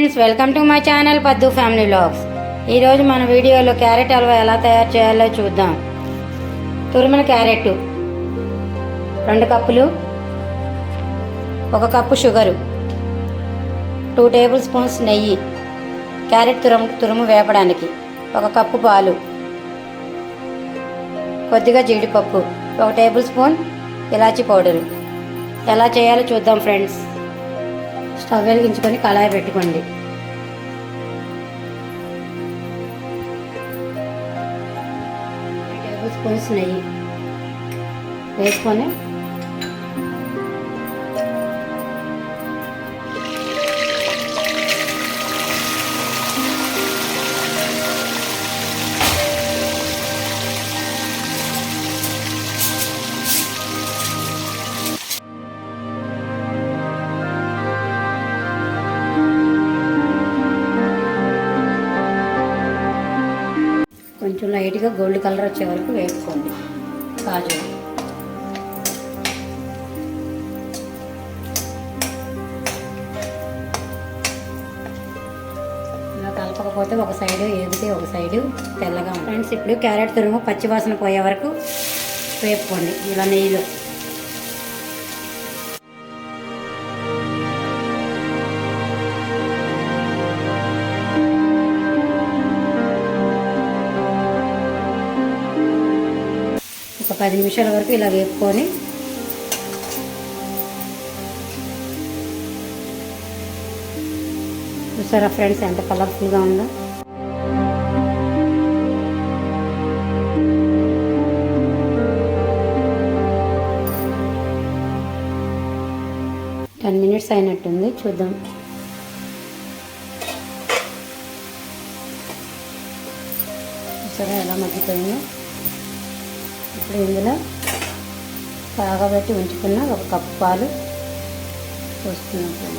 Friends, welcome to my channel పద్దు family vlogs. ఈరోజు మన వీడియోలో క్యారెట్ హల్వా ఎలా తయారు చేయాలో చూద్దాం. తురిమిన క్యారెట్ 2 కప్పులు, 1 కప్పు షుగరు, 2 టేబుల్ స్పూన్స్ నెయ్యి, క్యారెట్ తురుము వేపడానికి 1 కప్పు పాలు, కొద్దిగా జీడిపప్పు, 1 టేబుల్ స్పూన్ ఇలాచీ పౌడరు. ఎలా చేయాలో చూద్దాం ఫ్రెండ్స్. స్టవ్ వెలిగించుకొని కళాయి పెట్టుకోండి. టేబుల్ స్పూన్స్ నెయ్యి వేసుకొని కొంచెం లైట్గా గోల్డ్ కలర్ వచ్చే వరకు వేసుకోండి. కాజు ఇలా కలపకపోతే ఒక సైడు ఏదితే ఒక సైడు తెల్లగా. ఫ్రెండ్స్, ఇప్పుడు క్యారెట్ తురుము పచ్చివాసన పోయే వరకు వేపుకోండి ఇలా నెయ్యిలో. ఒక 10 నిమిషాల వరకు ఇలా వేపుకొని చూసారా ఫ్రెండ్స్ ఎంత కలర్ఫుల్గా ఉందో. టెన్ మినిట్స్ అయినట్టుంది, చూద్దాం. చూసారా ఎలా మగ్గిపోయిందో. ఇప్పుడు ఇందులో కాగబెట్టి ఉంచుకున్న 1 కప్పు పాలు పోస్తున్నాం.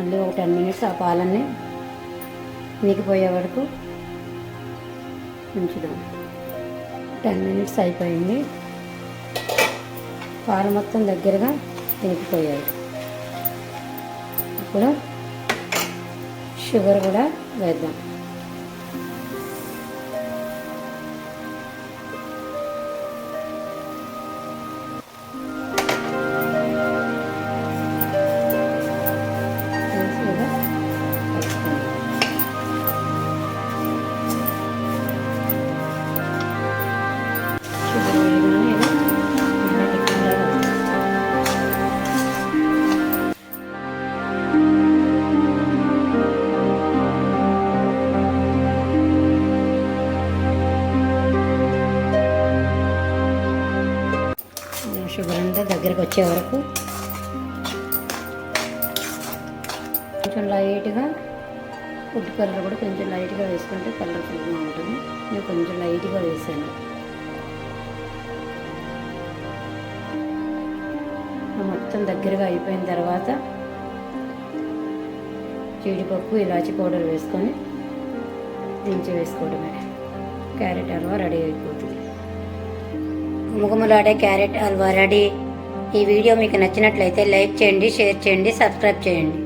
మళ్ళీ ఒక 10 మినిట్స్ ఆ పాలన్నీ నీకిపోయే వరకు ఉంచుదాం. 10 మినిట్స్ అయిపోయింది. పాలు మొత్తం దగ్గరగా నీకిపోయాయి. ఇప్పుడు షుగర్ కూడా వేద్దాం. షుగర్ అంతా దగ్గరకు వచ్చే వరకు కొంచెం లైట్గా ఫుడ్ కలర్ కూడా కొంచెం లైట్గా వేసుకుంటే కలర్ఫుల్గా ఉంటుంది. నేను కొంచెం లైట్గా వేసాను. మొత్తం దగ్గరగా అయిపోయిన తర్వాత జీడిపప్పు ఇలాచీ పౌడర్ వేసుకొని దించి వేసుకోవడమే. క్యారెట్ హల్వా రెడీ అయిపోతుంది. గుమగుమలాడే క్యారెట్ హల్వా రెడీ. ఈ వీడియో మీకు నచ్చినట్లయితే లైక్ చేయండి, షేర్ చేయండి, సబ్స్క్రైబ్ చేయండి.